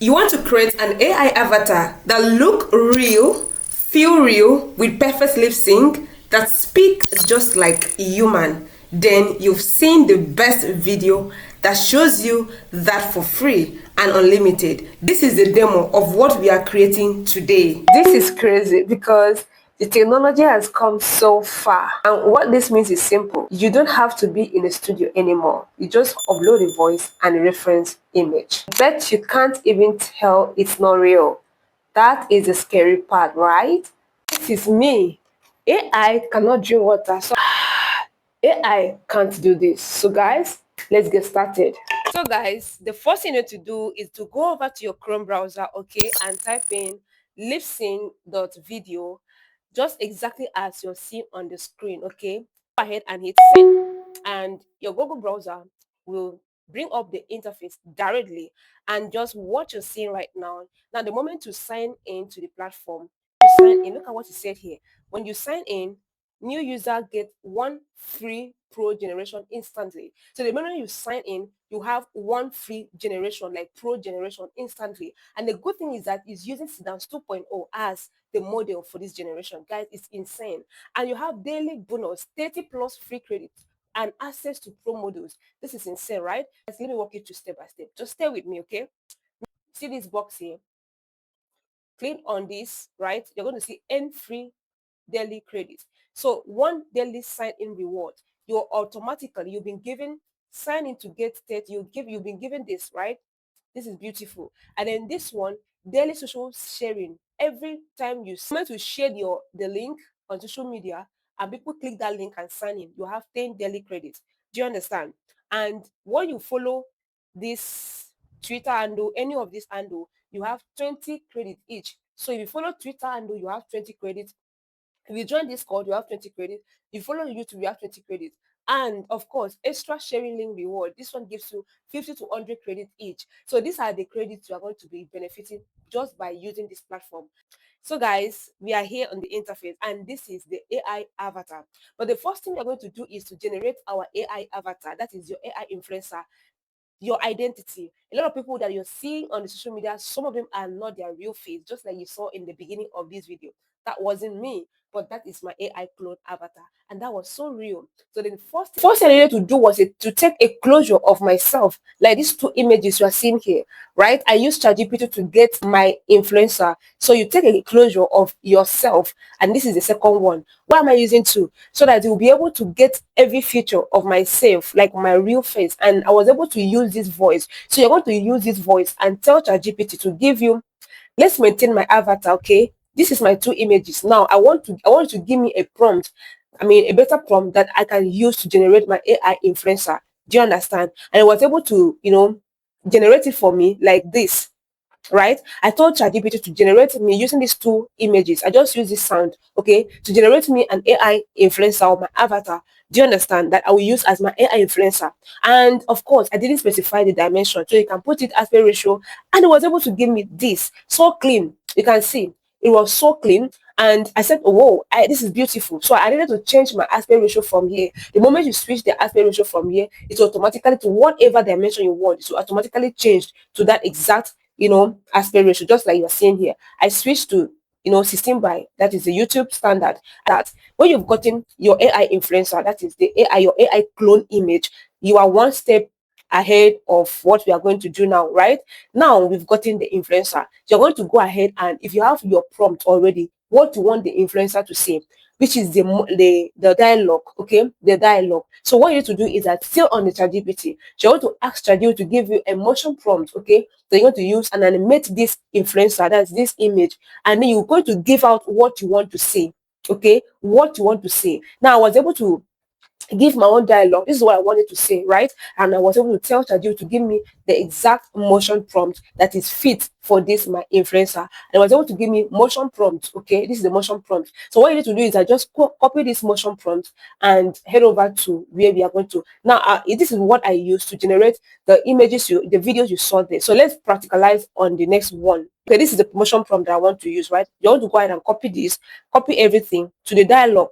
You want to create an AI avatar that look real, feel real, with perfect lip sync, that speak just like a human. Then you've seen the best video that shows you that for free and unlimited. This is the demo of what we are creating today. This is crazy because the technology has come so far. And what this means is simple. You don't have to be in a studio anymore. You just upload a voice and a reference image. Bet you can't even tell it's not real. That is the scary part, right? This is me. AI cannot drink water. So AI can't do this. So guys, let's get started. So guys, the first thing you need to do is to go over to your Chrome browser, okay, and type in lipsync.video, just exactly as you're seeing on the screen, okay. Go ahead and hit send, and your Google browser will bring up the interface directly, and just what you're seeing right now. Now, the moment to sign in to the platform, to sign in, look at what it said here. When you sign in, new user get one free pro generation instantly. So the moment you sign in, you have one free generation, like pro generation instantly. And the good thing is that it's using Sedans 2.0 as the model for this generation. Guys, it's insane. And you have daily bonus, 30 plus free credits and access to pro models. This is insane, right? Let me walk you through step by step. Just stay with me, okay? See this box here. Click on this, right? You're going to see earn free daily credit. So one daily sign-in reward, you're automatically, you've been given sign in to get 30, you've been given this, right? This is beautiful. And then this one, daily social sharing. Every time you want to share the link on social media and people click that link and sign in, you have 10 daily credits. Do you understand? And when you follow this Twitter handle, any of this handle, you have 20 credits each. So if you follow Twitter handle, you have 20 credits. If you join Discord, you have 20 credits. If you follow YouTube, you have 20 credits. And of course, extra sharing link reward. This one gives you 50 to 100 credits each. So these are the credits you are going to be benefiting just by using this platform. So guys, we are here on the interface and this is the AI avatar. But the first thing we're going to do is to generate our AI avatar. That is your AI influencer, your identity. A lot of people that you're seeing on the social media, some of them are not their real face, just like you saw in the beginning of this video. That wasn't me, but that is my AI clone avatar, and that was so real. So then first thing I needed to do was to take a closure of myself, like these two images you are seeing here, right? I used ChatGPT to get my influencer. So you take a closure of yourself, and this is the second one. Why am I using two? So that you'll be able to get every feature of myself, like my real face. And I was able to use this voice. So you're going to use this voice and tell ChatGPT to give you, let's maintain my avatar, okay? This is my two images. Now I want to give me a prompt. I mean a better prompt that I can use to generate my AI influencer. Do you understand? And I was able to, generate it for me like this, right? I told ChatGPT to generate me using these two images. I just use this sound, okay, to generate me an AI influencer or my avatar. Do you understand that I will use as my AI influencer? And of course, I didn't specify the dimension, so you can put it aspect ratio, and it was able to give me this so clean. You can see it was so clean. And I said, oh, whoa, this is beautiful. So I needed to change my aspect ratio from here. The moment you switch the aspect ratio from here, it's automatically to whatever dimension you want. So automatically changed to that exact aspect ratio, just like you're seeing here. I switched to 16 by, that is the YouTube standard. That when you've gotten your AI influencer, that is the AI, your AI clone image, you are one step ahead of what we are going to do now, right? Now we've gotten the influencer. You're going to go ahead, and if you have your prompt already, what you want the influencer to say, which is the dialogue, okay, the dialogue. So what you need to do is that still on the ChatGPT, you're going to ask ChatGPT to give you a motion prompt, okay, so you're going to use and animate this influencer, that's this image, and then you're going to give out what you want to say, okay, what you want to say. Now I was able to give my own dialogue. This is what I wanted to say, right? And I was able to tell ChatGPT to give me the exact motion prompt that is fit for this my influencer. And I was able to give me motion prompt. Okay, this is the motion prompt. So what you need to do is I just copy this motion prompt and head over to where we are going to. Now, this is what I use to generate the images, the videos you saw there. So let's practicalize on the next one. Okay, this is the motion prompt that I want to use, right? You want to go ahead and copy this, copy everything to the dialogue.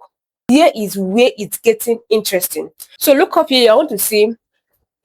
Here is where it's getting interesting. So look up here. I want to see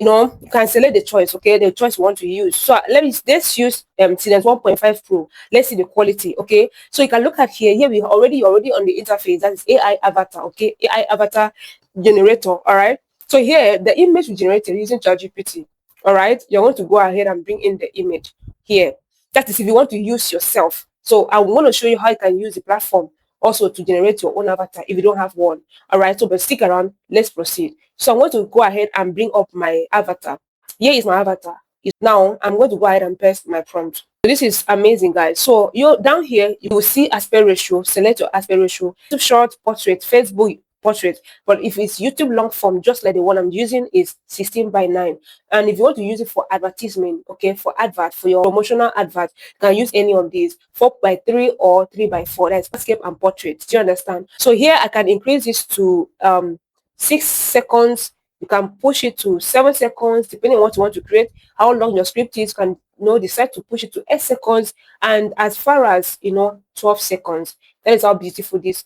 you can select the choice, okay, the choice you want to use. So let's use Cadence 1.5 Pro. Let's see the quality, okay. So you can look at here we already on the interface. That is AI avatar, okay, AI avatar generator. All right, so here the image we generated using ChatGPT. All right, you're going to go ahead and bring in the image here. That is if you want to use yourself. So I want to show you how you can use the platform also to generate your own avatar if you don't have one. All right, so but stick around, let's proceed. So I'm going to go ahead and bring up my avatar. Here is my avatar. Now I'm going to go ahead and paste my prompt. So this is amazing, guys. So you down here you will see aspect ratio. Select your aspect ratio. YouTube short, portrait, Facebook portrait. But if it's YouTube long form, just like the one I'm using, is 16:9. And if you want to use it for advertisement, okay, for advert, for your promotional advert, you can use any of these 4:3 or 3:4. That's landscape and portrait. Do you understand? So here I can increase this to 6 seconds. You can push it to 7 seconds, depending on what you want to create, how long your script is. You can decide to push it to 8 seconds, and as far as 12 seconds. That is how beautiful this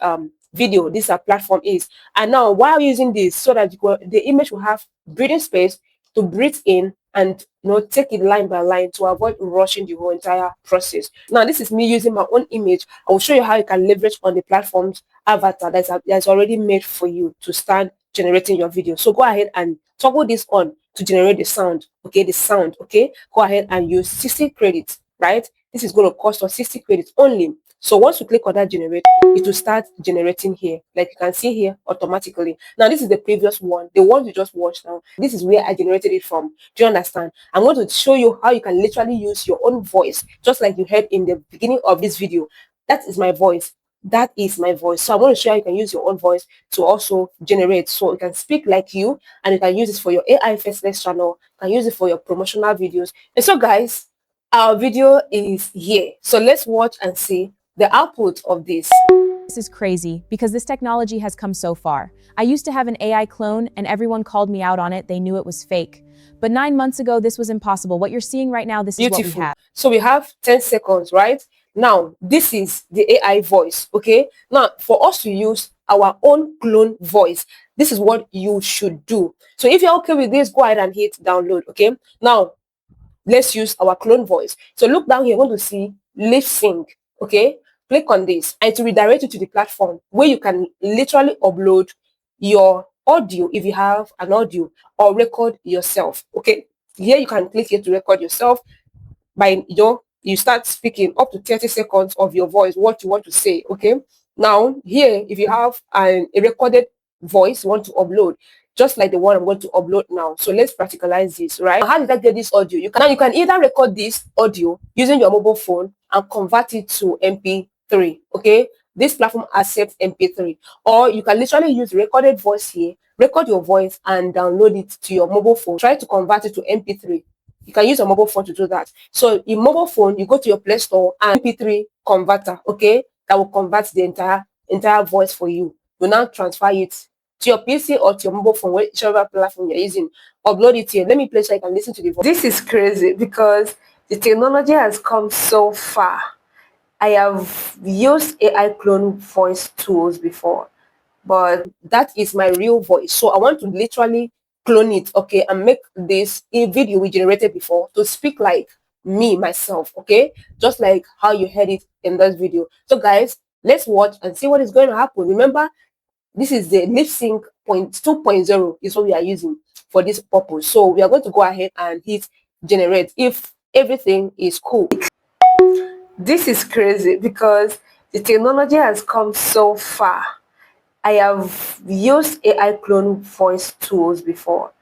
this platform is. And now why are we using this? So that the image will have breathing space to breathe in and take it line by line to avoid rushing the whole entire process. Now this is me using my own image. I will show you how you can leverage on the platform's avatar that's already made for you to start generating your video. So go ahead and toggle this on to generate the sound. Okay, the sound. Okay, go ahead and use 60 credits. Right, this is going to cost us 60 credits only. So once you click on that generate, it will start generating here, like you can see here automatically. Now this is the previous one, the one you just watched. Now this is where I generated it from. Do you understand? I'm going to show you how you can literally use your own voice, just like you heard in the beginning of this video. That is my voice. That is my voice. So I'm going to show you how you can use your own voice to also generate. So you can speak like you, and you can use this for your AI faceless channel. You can use it for your promotional videos. And so guys, our video is here. So let's watch and see the output of this. This is crazy because this technology has come so far. I used to have an AI clone and everyone called me out on it. They knew it was fake. But 9 months ago, this was impossible. What you're seeing right now, this is what we have. So we have 10 seconds, right? Now, this is the AI voice, okay? Now, for us to use our own clone voice, this is what you should do. So if you're okay with this, go ahead and hit download, okay? Now, let's use our clone voice. So look down here, you're going to see LipSync, okay? Click on this and it will redirect you to the platform where you can literally upload your audio if you have an audio, or record yourself, okay? Here you can click here to record yourself by you start speaking up to 30 seconds of your voice, what you want to say, okay? Now here, if you have a recorded voice you want to upload, just like the one I'm going to upload now. So let's practicalize this, right? How did I get this audio? You can either record this audio using your mobile phone and convert it to MP3, okay? This platform accepts MP3, or you can literally use recorded voice here, record your voice and download it to your mobile phone. Try to convert it to MP3. You can use a mobile phone to do that. So in mobile phone, you go to your Play Store and MP3 converter, okay? That will convert the entire voice for you. You now transfer it to your PC or to your mobile phone, whichever platform you're using. Upload it here. Let me play so I can listen to the voice. This is crazy because the technology has come so far. I have used AI clone voice tools before, but that is my real voice. So I want to literally clone it, okay, and make this a video we generated before to speak like me, myself, okay, just like how you heard it in this video. So guys, let's watch and see what is going to happen. Remember, this is the LipSync 2.0 is what we are using for this purpose. So we are going to go ahead and hit generate if everything is cool. This is crazy because the technology has come so far. I have used AI clone voice tools before,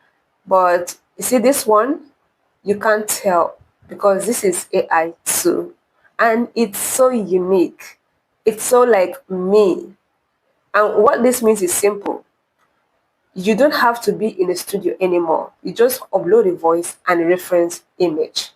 but you see this one, you can't tell because this is AI too, and it's so unique. It's so like me. And what this means is simple. You don't have to be in a studio anymore. You just upload a voice and a reference image.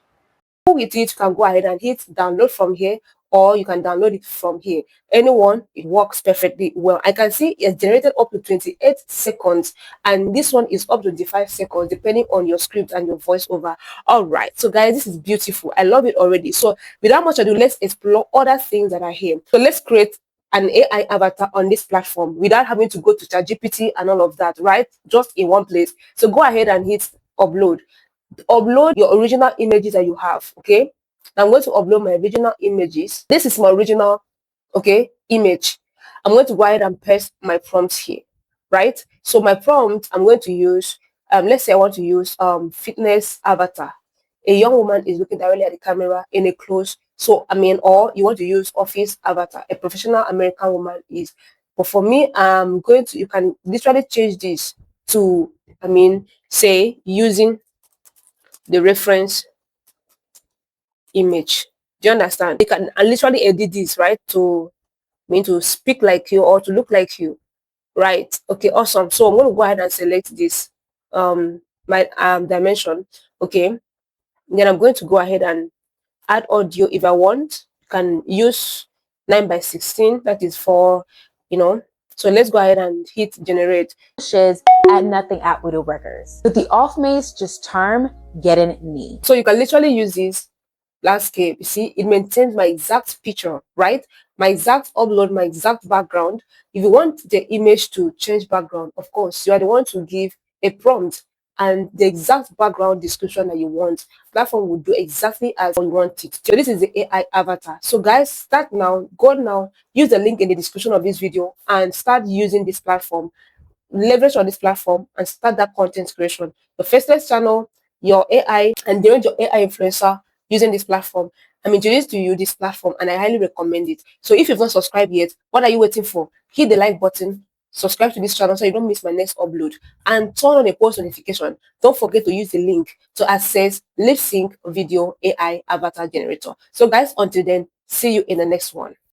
With it, you can go ahead and hit download from here, or you can download it from here. Anyone, it works perfectly well. I can see it's generated up to 28 seconds, and this one is up to 25 seconds, depending on your script and your voiceover. All right, so guys, this is beautiful. I love it already. So without much ado, let's explore other things that are here. So let's create an AI avatar on this platform without having to go to ChatGPT and all of that, right? Just in one place. So go ahead and hit upload. Upload your original images that you have. Okay, I'm going to upload my original images. This is my original, okay, image. I'm going to go ahead and paste my prompts here, right? So my prompt I'm going to use, let's say I want to use fitness avatar. A young woman is looking directly at the camera in a close. So I mean, or you want to use office avatar. A professional American woman is. But for me, I'm going to. You can literally change this to, I mean, say using the reference image. Do you understand? You can literally edit this, right? To mean to speak like you or to look like you, right? Okay, awesome. So I'm going to go ahead and select this my dimension. Okay, then I'm going to go ahead and add audio if I want. You can use 9 by 16, that is for, you know. So let's go ahead and hit generate. Shiz at nothing at Widowbreakers. With the off mace just term getting me. So you can literally use this landscape. You see, it maintains my exact picture, right? My exact upload, my exact background. If you want the image to change background, of course, you are the one to give a prompt and the exact background description that you want. Platform will do exactly as you want it. So this is the AI avatar. So guys, start now, go now, use the link in the description of this video and start using this platform. Leverage on this platform and start that content creation. Your faceless channel, your AI, and during your AI influencer using this platform. I'm introduced to you this platform and I highly recommend it. So if you've not subscribed yet, what are you waiting for? Hit the like button, subscribe to this channel so you don't miss my next upload, and turn on a post notification. Don't forget to use the link to access LipSync video AI avatar generator. So guys, until then, see you in the next one.